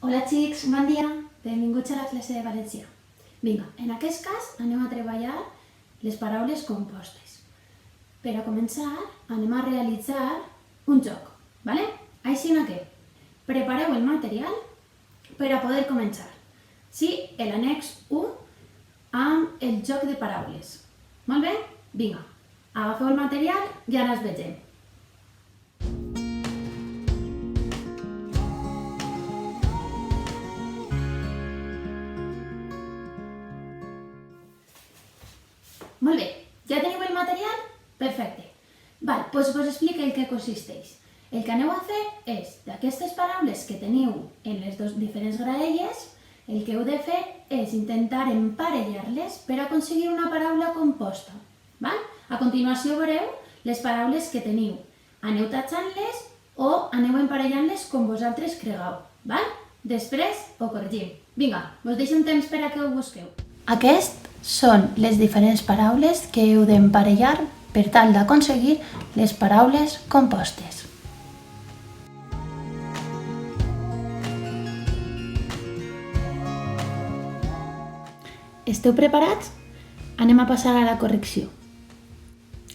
Hola xics, bon dia, benvinguts a la classe de valencià. Vinga, en aquest cas anem a treballar les paraules compostes. Per a començar anem a realitzar un joc, ¿vale? Així que prepareu el material per a poder començar. Sí, l'annex 1 amb el joc de paraules. Molt bé? Vinga, agafeu el material i ara ens vegem. Molt bé, ja teniu el material? Perfecte. Doncs us explico en què consisteix. El que aneu a fer és, d'aquestes paraules que teniu en les diferents graelles, el que heu de fer és intentar emparellar-les per aconseguir una paraula composta. A continuació veureu les paraules que teniu. Aneu tatxant-les o aneu emparellant-les com vosaltres cregueu. Després ho corregim. Vinga, us deixo un temps per a que ho busqueu. Aquestes són les diferents paraules que heu d'emparellar per tal d'aconseguir les paraules compostes. Esteu preparats? Anem a passar a la correcció.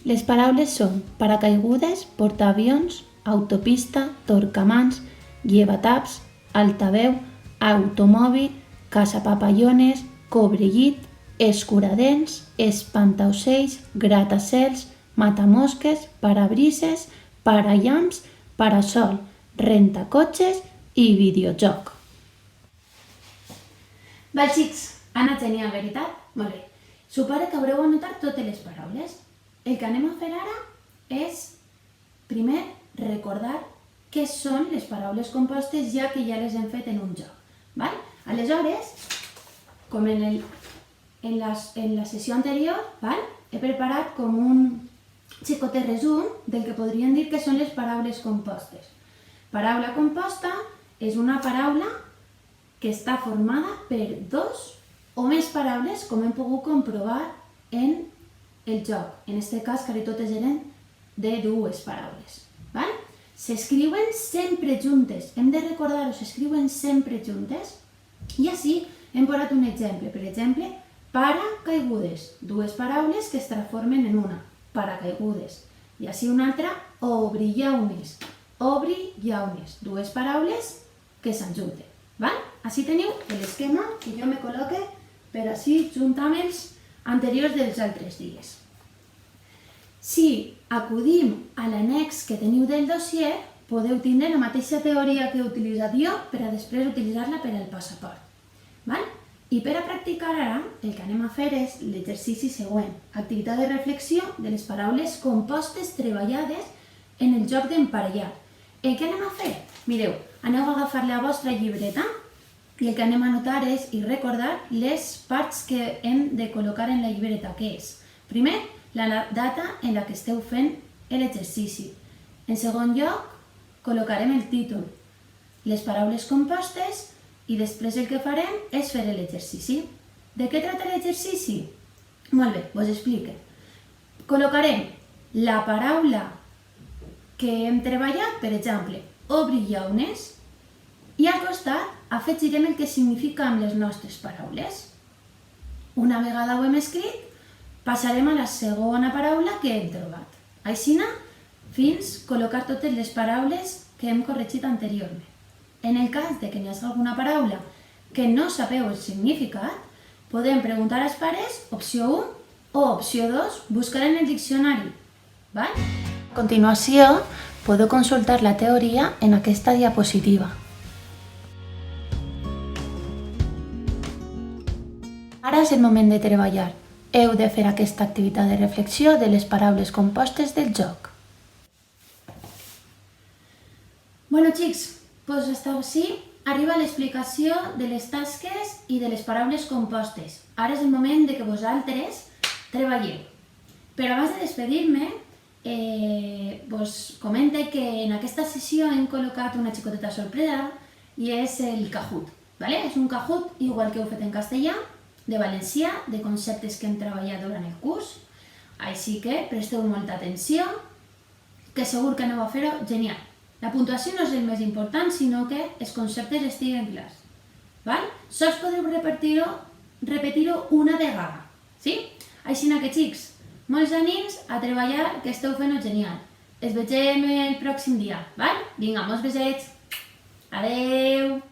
Les paraules són paracaigudes, portaavions, autopista, torcamans, llevataps, altaveu, automòbil, caçapapallones, cobrellit, escuradents, espantaocells, gratacels, matamosques, parabrises, parallamps, parasol, rentacotxes i videojoc. Xics, ha anat genial, veritat? Molt bé. Suposo que haureu anotat totes les paraules. El que anem a fer ara és, primer, recordar què són les paraules compostes, ja que ja les hem fet en un joc. Aleshores, com en la sessió anterior, he preparat com un xicotet resum del que podríem dir que són les paraules compostes. Paraula composta és una paraula que està formada per dos o més paraules, com hem pogut comprovar en el joc. En aquest cas, que totes eren de dues paraules. S'escriuen sempre juntes. Hem de recordar-ho, s'escriuen sempre juntes. I així hem posat un exemple. Per exemple, paracaigudes. Dues paraules que es transformen en una. Paracaigudes. I així una altra, obrillaunes. Obrillaunes. Dues paraules que s'enjunten. Així teniu l'esquema que jo me col·loque per així juntar amb els anteriors dels altres dies. Si acudim a l'annex que teniu del dossier, podeu tindre la mateixa teoria que he utilitzat jo per a després utilitzar-la per al passaport. I per a practicar ara, el que anem a fer és l'exercici següent, activitat de reflexió de les paraules compostes treballades en el joc d'emparellar. Què anem a fer? Mireu, aneu a agafar la vostra llibreta i el que anem a anotar és i recordar les parts que hem de col·locar en la llibreta, que és, primer, la data en la que esteu fent l'exercici. En segon lloc, col·locarem el títol, les paraules compostes i després el que farem és fer l'exercici. De què tracta l'exercici? Molt bé, us explico. Col·locarem la paraula que hem treballat, per exemple, obrillaunes, i al costat afegirem el que significa amb les nostres paraules. Una vegada ho hem escrit, passarem a la segona paraula que hem trobat. Així fins col·locar totes les paraules que hem corregit anteriorment. En el cas que hi hagi alguna paraula que no sapeu el significat, podem preguntar als pares, opció 1 o opció 2, buscar en el diccionari. A continuació, podeu consultar la teoria en aquesta diapositiva. Ara és el moment de treballar. Heu de fer aquesta activitat de reflexió de les paraules compostes del joc. Xics, doncs hasta així arriba l'explicació de les tasques i de les paraules compostes. Ara és el moment que vosaltres treballeu. Però abans de despedir-me, vos comento que en aquesta sessió hem col·locat una xicoteta sorpresa i és el Kahoot. És un Kahoot igual que heu fet en castellà, de valencià, de conceptes que hem treballat durant el curs. Així que presteu molta atenció, que segur que aneu a fer-ho genial. La puntuació no és el més important, sinó que els conceptes estiguen clars. val? Sols podeu repetir-ho una vegada, sí? Així que, xics, molts ànims a treballar, que esteu fent-ho genial. Es vegem el pròxim dia, val? Vinga, molts besets. Adeu!